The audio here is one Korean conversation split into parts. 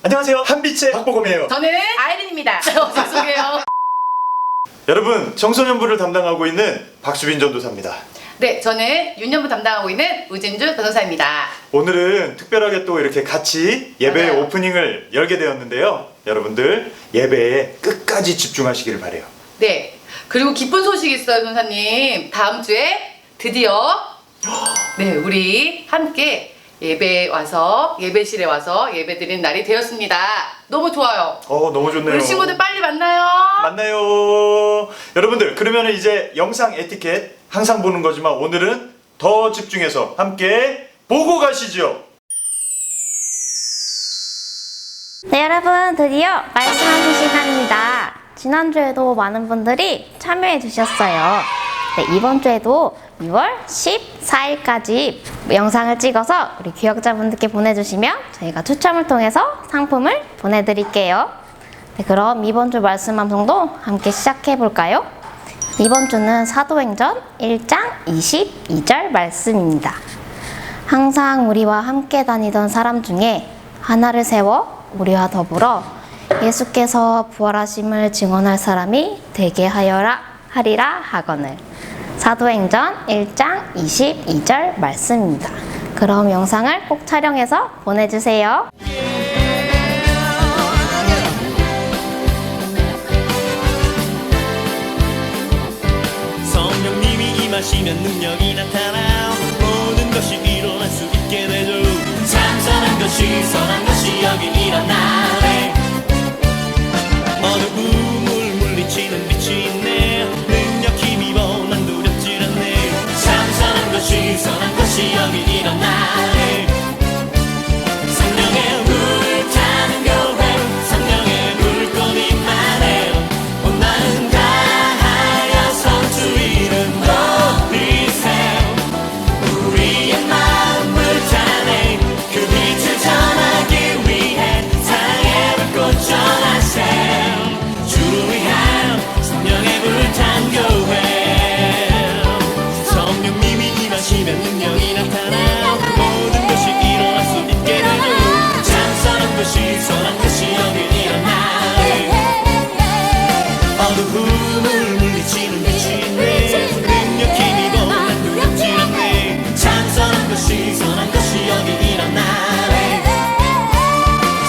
안녕하세요, 한빛의 박보검이에요. 저는 아이린입니다. 죄송해요. 여러분, 청소년부를 담당하고 있는 박수빈 전도사입니다. 네, 저는 유년부 담당하고 있는 우진주 변호사입니다. 오늘은 특별하게 또 이렇게 같이 예배 맞아요. 오프닝을 열게 되었는데요. 여러분들 예배에 끝까지 집중하시기를 바래요. 네, 그리고 기쁜 소식이 있어요, 변호사님. 다음 주에 드디어 네, 우리 함께 예배실에 와서 예배 드리는 날이 되었습니다. 너무 좋아요. 너무 좋네요. 우리 친구들 빨리 만나요. 만나요. 여러분들, 그러면 이제 영상 에티켓 항상 보는 거지만 오늘은 더 집중해서 함께 보고 가시죠. 네, 여러분, 드디어 말씀하실 시간입니다. 지난주에도 많은 분들이 참여해 주셨어요. 네, 이번 주에도 6월 14일까지 영상을 찍어서 우리 기억자분들께 보내주시면 저희가 추첨을 통해서 상품을 보내드릴게요. 네, 그럼 이번 주 말씀 방송도 함께 시작해 볼까요? 이번 주는 사도행전 1장 22절 말씀입니다. 항상 우리와 함께 다니던 사람 중에 하나를 세워 우리와 더불어 예수께서 부활하심을 증언할 사람이 되게 하리라 하거늘. 사도행전 1장 22절 말씀입니다. 그럼 영상을 꼭 촬영해서 보내주세요. 성령님이 임하시면 능력이 나타나 모든 것이 일어날 수 있게 되죠. 참선한 것이 선한 것이 여기 일어나네. 어두움을 물리치는 빛이 있네. 능력 힘입어 난 두렵질 않네. 참선한 것이 선한 것이 여기 일어나네. 성령의 불타는 교회 성령의 불꽃이 임하네. 온 마음 다하여서 주 이름 높이세. 우리의 마음 불타네. 그 빛을 전하기 위해 사랑의 불꽃 전하세. 주를 위한 성령의 불탄 교회. 성령님이 임하시면 능력이 나타나 모든 것이 일어날 수 있게 되죠. 참선한 것이 선한 것이 여기 일어나네. 어두움을 물리치는 빛이 있네. 능력 힘입어 난 두렵질 않네. 참선한 것이 선한 것이 여기 일어나네.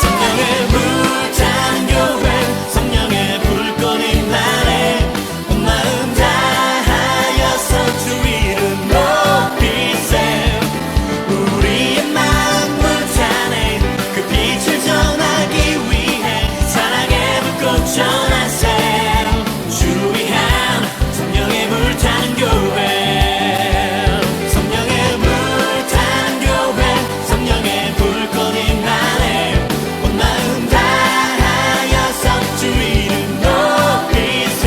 성령의 불타는 교회 성령의 불꽃이 나네. 온 마음 다하여서 주 이름 높이세. 우리의 마음 불타네. 그 빛을 전하기 위해 사랑의 불꽃 전하세. 주를 위한 성령의 불타는 교회 성령의 불타는 교회 성령의 불꽃이 나네. 온 마음 다하여서 주 이름 높이세.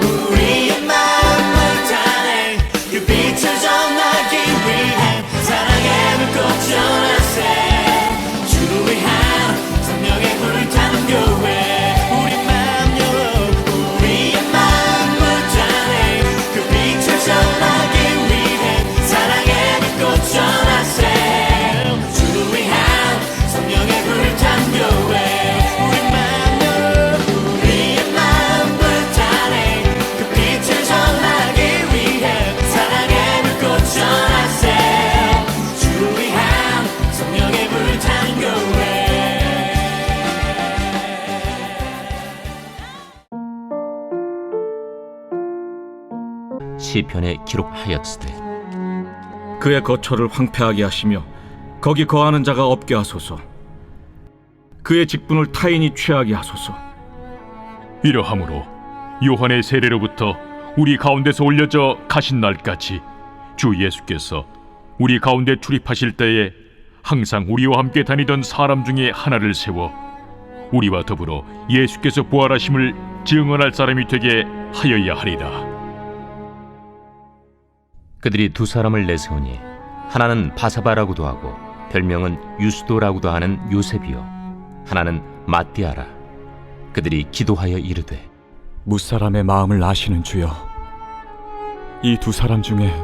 우리의 마음 불타네. 그 빛을 전하기 위해 사랑의 불꽃 전하세. 주를 위한 성령의 불타는 교회 우리 마음 열어. 우리의 마음 불타네. 그 빛을 전하기 위해 사랑의 불꽃 전하세. 주를 위한 성령의 불타는 교회 우리 마음 열어. 우리의 마음 불타네. 그 빛을 전하기 위해 사랑의 불꽃 전하세. 주를 위한 성령의 불타는 교회. 시편에 기록하였으되 그의 거처를 황폐하게 하시며 거기 거하는 자가 없게 하소서. 그의 직분을 타인이 취하게 하소서. 이러함으로 요한의 세례로부터 우리 가운데서 올려져 가신 날까지 주 예수께서 우리 가운데 출입하실 때에 항상 우리와 함께 다니던 사람 중에 하나를 세워 우리와 더불어 예수께서 부활하심을 증언할 사람이 되게 하여야 하리라. 그들이 두 사람을 내세우니 하나는 바사바라고도 하고 별명은 유스도라고도 하는 요셉이요 하나는 마띠아라. 그들이 기도하여 이르되 무사람의 마음을 아시는 주여, 이 두 사람 중에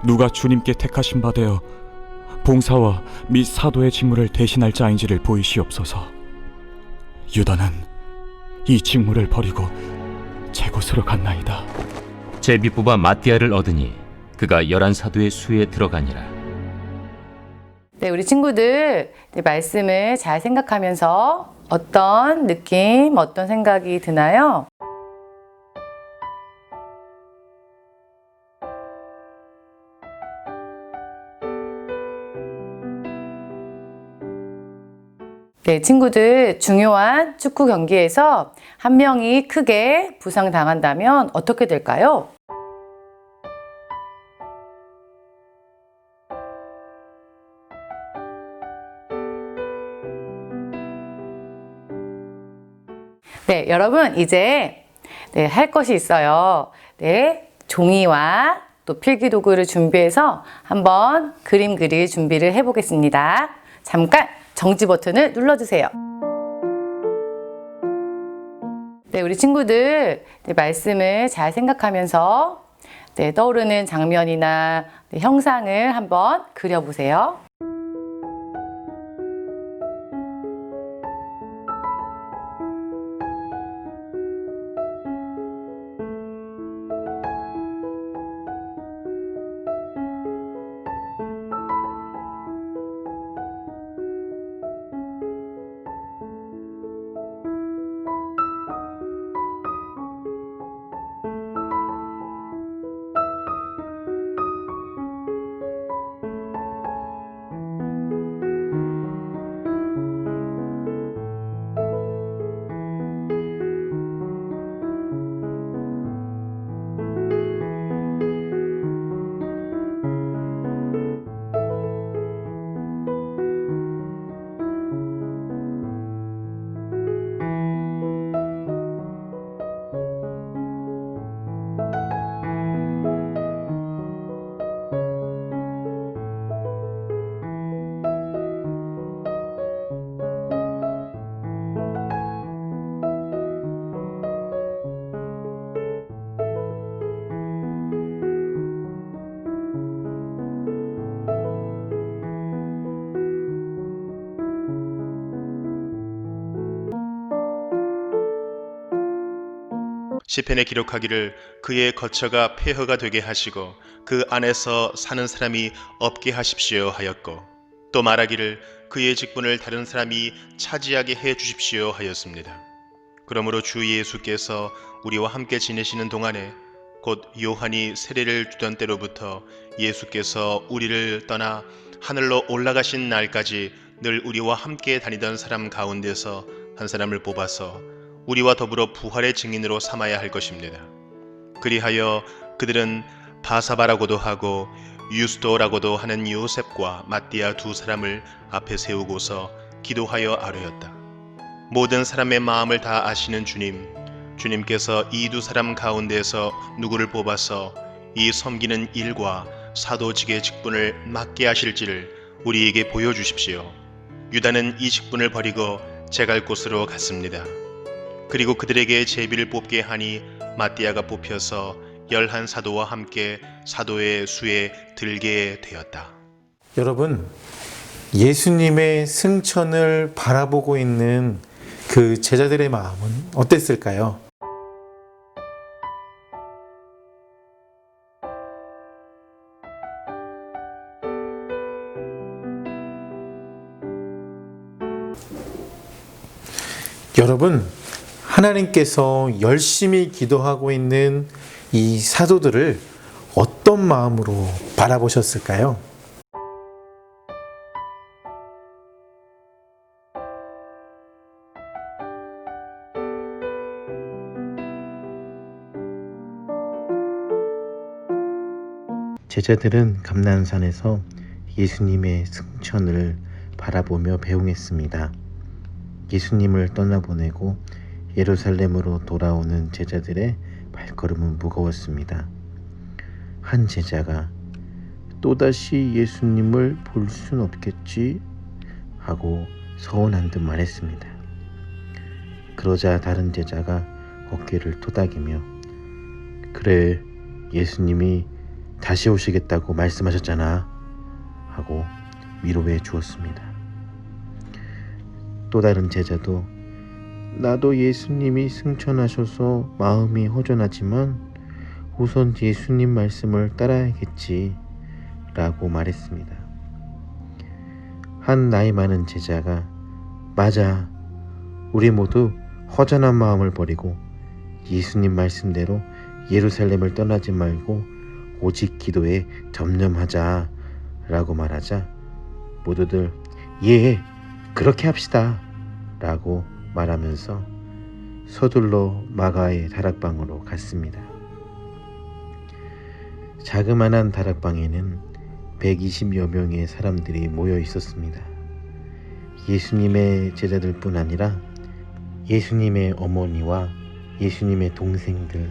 누가 주님께 택하신 바 되어 봉사와 및 사도의 직무를 대신할 자인지를 보이시옵소서. 유다는 이 직무를 버리고 제 곳으로 갔나이다. 제비 뽑아 마띠아를 얻으니 그가 11사도의 수에 들어가니라. 네, 우리 친구들 말씀을 잘 생각하면서 어떤 느낌, 어떤 생각이 드나요? 네, 친구들 중요한 축구 경기에서 한 명이 크게 부상당한다면 어떻게 될까요? 네, 여러분 이제 할 것이 있어요. 네, 종이와 또 필기도구를 준비해서 한번 그림 그릴 준비를 해보겠습니다. 잠깐 정지 버튼을 눌러주세요. 네, 우리 친구들 말씀을 잘 생각하면서 떠오르는 장면이나 형상을 한번 그려보세요. 시편에 기록하기를 그의 거처가 폐허가 되게 하시고 그 안에서 사는 사람이 없게 하십시오 하였고, 또 말하기를 그의 직분을 다른 사람이 차지하게 해 주십시오 하였습니다. 그러므로 주 예수께서 우리와 함께 지내시는 동안에, 곧 요한이 세례를 주던 때로부터 예수께서 우리를 떠나 하늘로 올라가신 날까지 늘 우리와 함께 다니던 사람 가운데서 한 사람을 뽑아서 우리와 더불어 부활의 증인으로 삼아야 할 것입니다. 그리하여 그들은 바사바라고도 하고 유스도라고도 하는 요셉과 마띠아 두 사람을 앞에 세우고서 기도하여 아뢰었다. 모든 사람의 마음을 다 아시는 주님, 주님께서 이 두 사람 가운데서 누구를 뽑아서 이 섬기는 일과 사도직의 직분을 맡게 하실지를 우리에게 보여주십시오. 유다는 이 직분을 버리고 제갈 곳으로 갔습니다. 그리고 그들에게 제비를 뽑게 하니 마띠아가 뽑혀서 11사도와 함께 사도의 수에 들게 되었다. 여러분, 예수님의 승천을 바라보고 있는 그 제자들의 마음은 어땠을까요? 여러분, 하나님께서 열심히 기도하고 있는 이 사도들을 어떤 마음으로 바라보셨을까요? 제자들은 감난산에서 예수님의 승천을 바라보며 배웅했습니다. 예수님을 떠나보내고 예루살렘으로 돌아오는 제자들의 발걸음은 무거웠습니다. 한 제자가 또다시 예수님을 볼 순 없겠지 하고 서운한 듯 말했습니다. 그러자 다른 제자가 어깨를 토닥이며, 그래, 예수님이 다시 오시겠다고 말씀하셨잖아 하고 위로해 주었습니다. 또 다른 제자도 나도 예수님이 승천하셔서 마음이 허전하지만 우선 예수님 말씀을 따라야겠지 라고 말했습니다. 한 나이 많은 제자가 맞아, 우리 모두 허전한 마음을 버리고 예수님 말씀대로 예루살렘을 떠나지 말고 오직 기도에 전념하자 라고 말하자 모두들 예, 그렇게 합시다 라고 말하면서 서둘러 마가의 다락방으로 갔습니다. 자그마한 다락방에는 120여 명의 사람들이 모여 있었습니다. 예수님의 제자들뿐 아니라 예수님의 어머니와 예수님의 동생들,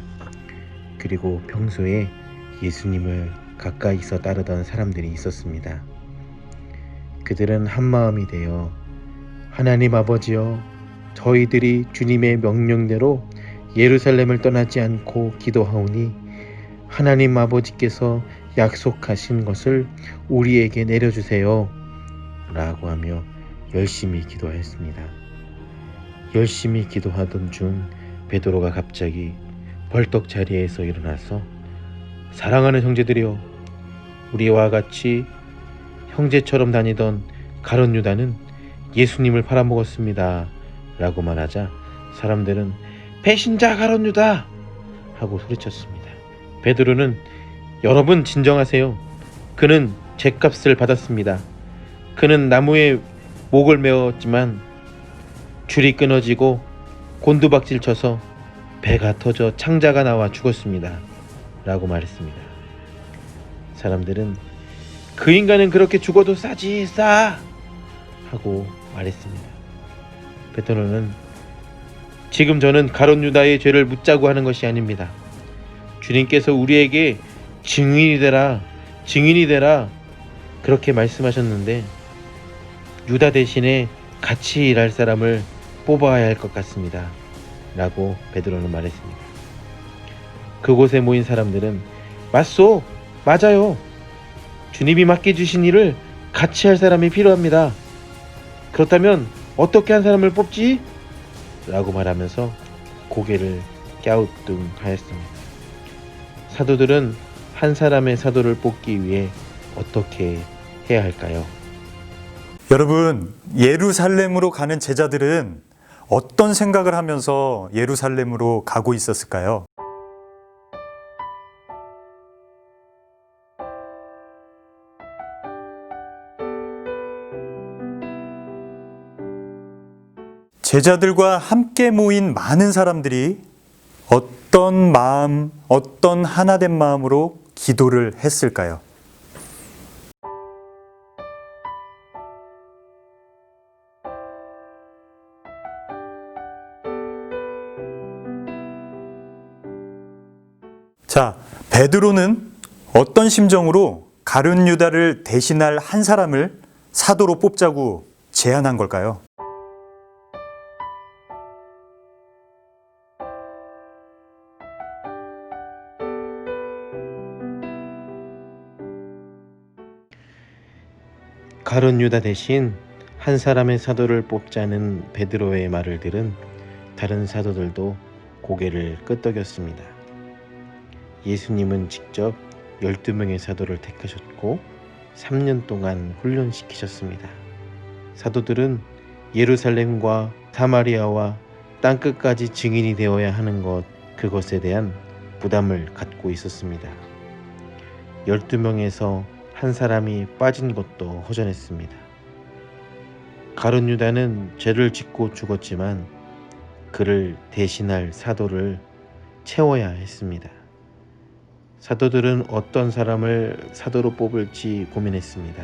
그리고 평소에 예수님을 가까이서 따르던 사람들이 있었습니다. 그들은 한마음이 되어 하나님 아버지여, 저희들이 주님의 명령대로 예루살렘을 떠나지 않고 기도하오니 하나님 아버지께서 약속하신 것을 우리에게 내려주세요 라고 하며 열심히 기도하였습니다. 열심히 기도하던 중 베드로가 갑자기 벌떡 자리에서 일어나서 사랑하는 형제들이여, 우리와 같이 형제처럼 다니던 가룟 유다는 예수님을 팔아먹었습니다 라고 말하자 사람들은 배신자 가룟 유다 하고 소리쳤습니다. 베드로는 여러분 진정하세요. 그는 죗값을 받았습니다. 그는 나무에 목을 메었지만 줄이 끊어지고 곤두박질 쳐서 배가 터져 창자가 나와 죽었습니다 라고 말했습니다. 사람들은 그 인간은 그렇게 죽어도 싸지 싸 하고 말했습니다. 베드로는 지금 저는 가룟 유다의 죄를 묻자고 하는 것이 아닙니다. 주님께서 우리에게 증인이 되라 그렇게 말씀하셨는데 유다 대신에 같이 일할 사람을 뽑아야 할 것 같습니다 라고 베드로는 말했습니다. 그곳에 모인 사람들은 맞소, 맞아요. 주님이 맡겨주신 일을 같이 할 사람이 필요합니다. 그렇다면 어떻게 한 사람을 뽑지? 라고 말하면서 고개를 갸우뚱하였습니다. 사도들은 한 사람의 사도를 뽑기 위해 어떻게 해야 할까요? 여러분, 예루살렘으로 가는 제자들은 어떤 생각을 하면서 예루살렘으로 가고 있었을까요? 제자들과 함께 모인 많은 사람들이 어떤 마음, 어떤 하나된 마음으로 기도를 했을까요? 자, 베드로는 어떤 심정으로 가룟 유다를 대신할 한 사람을 사도로 뽑자고 제안한 걸까요? 가룟 유다 대신 한 사람의 사도를 뽑자는 베드로의 말을 들은 다른 사도들도 고개를 끄덕였습니다. 예수님은 직접 12명의 사도를 택하셨고 3년 동안 훈련시키셨습니다. 사도들은 예루살렘과 사마리아와 땅끝까지 증인이 되어야 하는 것, 그것에 대한 부담을 갖고 있었습니다. 12명에서 한 사람이 빠진 것도 허전했습니다. 가룟 유다는 죄를 짓고 죽었지만 그를 대신할 사도를 채워야 했습니다. 사도들은 어떤 사람을 사도로 뽑을지 고민했습니다.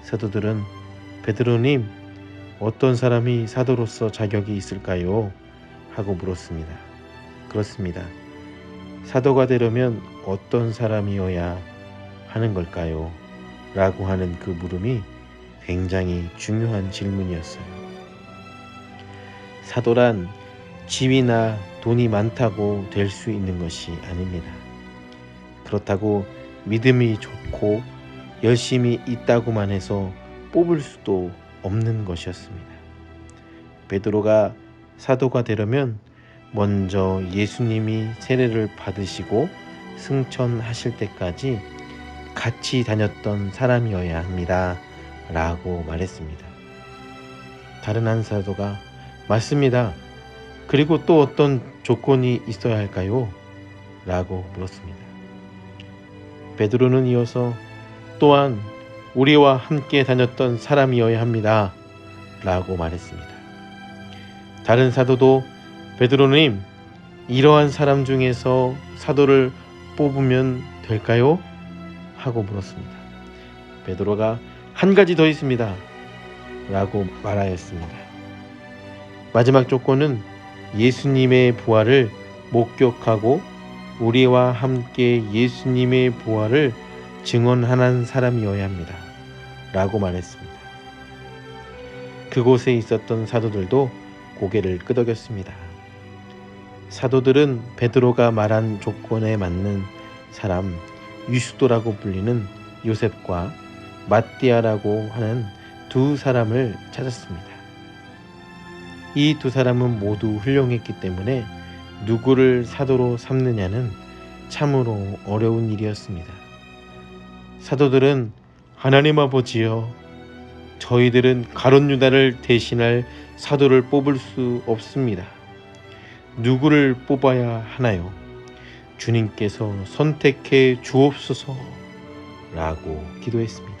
사도들은 베드로님, 어떤 사람이 사도로서 자격이 있을까요? 하고 물었습니다. 그렇습니다. 사도가 되려면 어떤 사람이어야 하는 걸까요? 라고 하는 그 물음이 굉장히 중요한 질문이었어요. 사도란 지위나 돈이 많다고 될 수 있는 것이 아닙니다. 그렇다고 믿음이 좋고 열심히 있다고만 해서 뽑을 수도 없는 것이었습니다. 베드로가 사도가 되려면 먼저 예수님이 세례를 받으시고 승천하실 때까지 같이 다녔던 사람이어야 합니다. 라고 말했습니다. 다른 한 사도가 맞습니다. 그리고 또 어떤 조건이 있어야 할까요? 라고 물었습니다. 베드로는 이어서 또한 우리와 함께 다녔던 사람이어야 합니다. 라고 말했습니다. 다른 사도도 베드로님, 이러한 사람 중에서 사도를 뽑으면 될까요? 하고 물었습니다. 베드로가 한 가지 더 있습니다. 라고 말하였습니다. 마지막 조건은 예수님의 부활을 목격하고 우리와 함께 예수님의 부활을 증언하는 사람이어야 합니다. 라고 말했습니다. 그곳에 있었던 사도들도 고개를 끄덕였습니다. 사도들은 베드로가 말한 조건에 맞는 사람, 유스도라고 불리는 요셉과 마띠아라고 하는 두 사람을 찾았습니다. 이 두 사람은 모두 훌륭했기 때문에 누구를 사도로 삼느냐는 참으로 어려운 일이었습니다. 사도들은 하나님 아버지여, 저희들은 가룟 유다를 대신할 사도를 뽑을 수 없습니다. 누구를 뽑아야 하나요? 주님께서 선택해 주옵소서 라고 기도했습니다.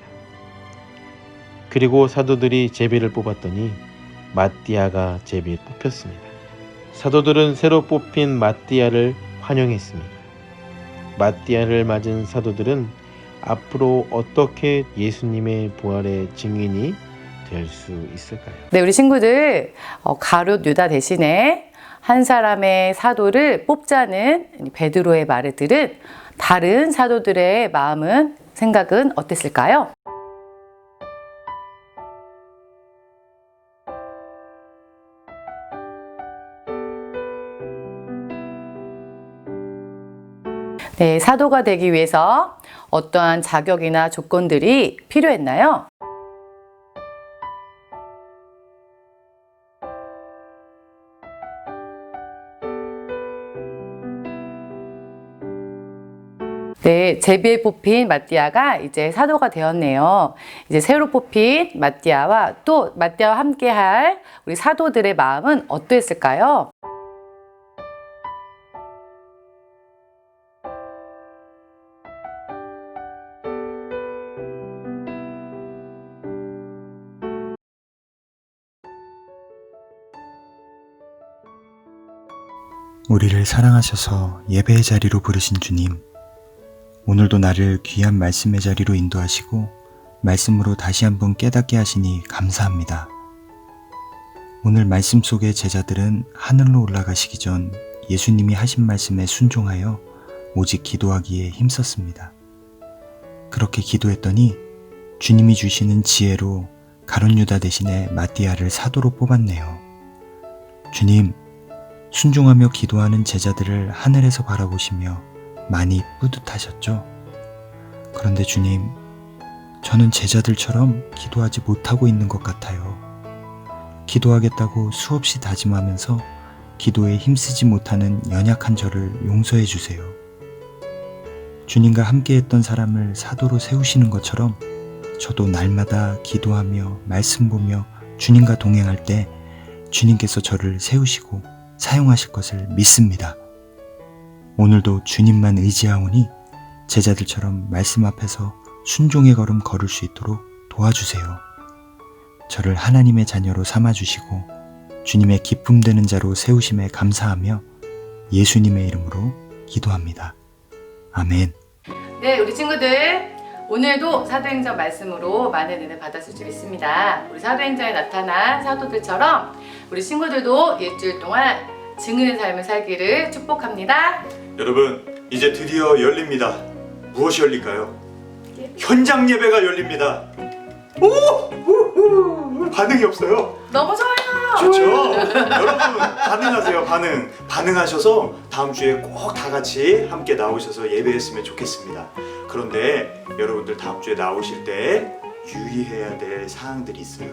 그리고 사도들이 제비를 뽑았더니 마띠아가 제비에 뽑혔습니다. 사도들은 새로 뽑힌 마띠아를 환영했습니다. 마띠아를 맞은 사도들은 앞으로 어떻게 예수님의 부활의 증인이 될 수 있을까요? 네, 우리 친구들 가룟 유다 대신에 한 사람의 사도를 뽑자는 베드로의 말을 들은 다른 사도들의 마음은, 생각은 어땠을까요? 네, 사도가 되기 위해서 어떠한 자격이나 조건들이 필요했나요? 네, 제비에 뽑힌 마띠아가 이제 사도가 되었네요. 이제 새로 뽑힌 마띠아와 또 마띠아와 함께할 우리 사도들의 마음은 어떠했을까요? 우리를 사랑하셔서 예배의 자리로 부르신 주님, 오늘도 나를 귀한 말씀의 자리로 인도하시고 말씀으로 다시 한번 깨닫게 하시니 감사합니다. 오늘 말씀 속의 제자들은 하늘로 올라가시기 전 예수님이 하신 말씀에 순종하여 오직 기도하기에 힘썼습니다. 그렇게 기도했더니 주님이 주시는 지혜로 가룟 유다 대신에 마띠아를 사도로 뽑았네요. 주님, 순종하며 기도하는 제자들을 하늘에서 바라보시며 많이 뿌듯하셨죠? 그런데 주님, 저는 제자들처럼 기도하지 못하고 있는 것 같아요. 기도하겠다고 수없이 다짐하면서 기도에 힘쓰지 못하는 연약한 저를 용서해 주세요. 주님과 함께했던 사람을 사도로 세우시는 것처럼 저도 날마다 기도하며 말씀 보며 주님과 동행할 때 주님께서 저를 세우시고 사용하실 것을 믿습니다. 오늘도 주님만 의지하오니 제자들처럼 말씀 앞에서 순종의 걸음 걸을 수 있도록 도와주세요. 저를 하나님의 자녀로 삼아주시고 주님의 기쁨 되는 자로 세우심에 감사하며 예수님의 이름으로 기도합니다. 아멘. 네, 우리 친구들 오늘도 사도행전 말씀으로 많은 은혜 받았을 줄 믿습니다. 우리 사도행전에 나타난 사도들처럼 우리 친구들도 일주일 동안 증인의 삶을 살기를 축복합니다. 여러분, 이제 드디어 열립니다. 무엇이 열릴까요? 현장 예배가 열립니다. 오! 반응이 없어요. 너무 좋아요. 좋죠. 여러분 반응하세요. 반응하셔서 다음 주에 꼭 다 같이 함께 나오셔서 예배했으면 좋겠습니다. 그런데 여러분들 다음 주에 나오실 때 유의해야 될 사항들이 있어요.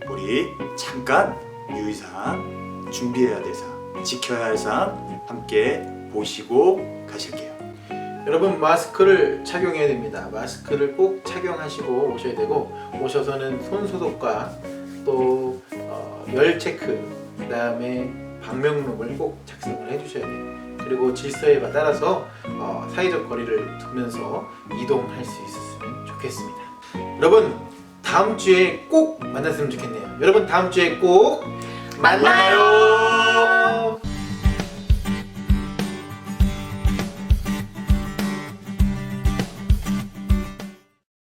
우리 잠깐 유의사항, 준비해야 될 사항, 지켜야 할 사항 함께 보시고 가실게요. 여러분 마스크를 착용해야 됩니다. 마스크를 꼭 착용하시고 오셔야 되고, 오셔서는 손 소독과 또 열 체크, 그 다음에 방명록을 꼭 작성을 해주셔야 돼요. 그리고 질서에 따라서 사회적 거리를 두면서 이동할 수 있었으면 좋겠습니다. 여러분 다음 주에 꼭 만났으면 좋겠네요. 여러분 다음 주에 꼭 만나요.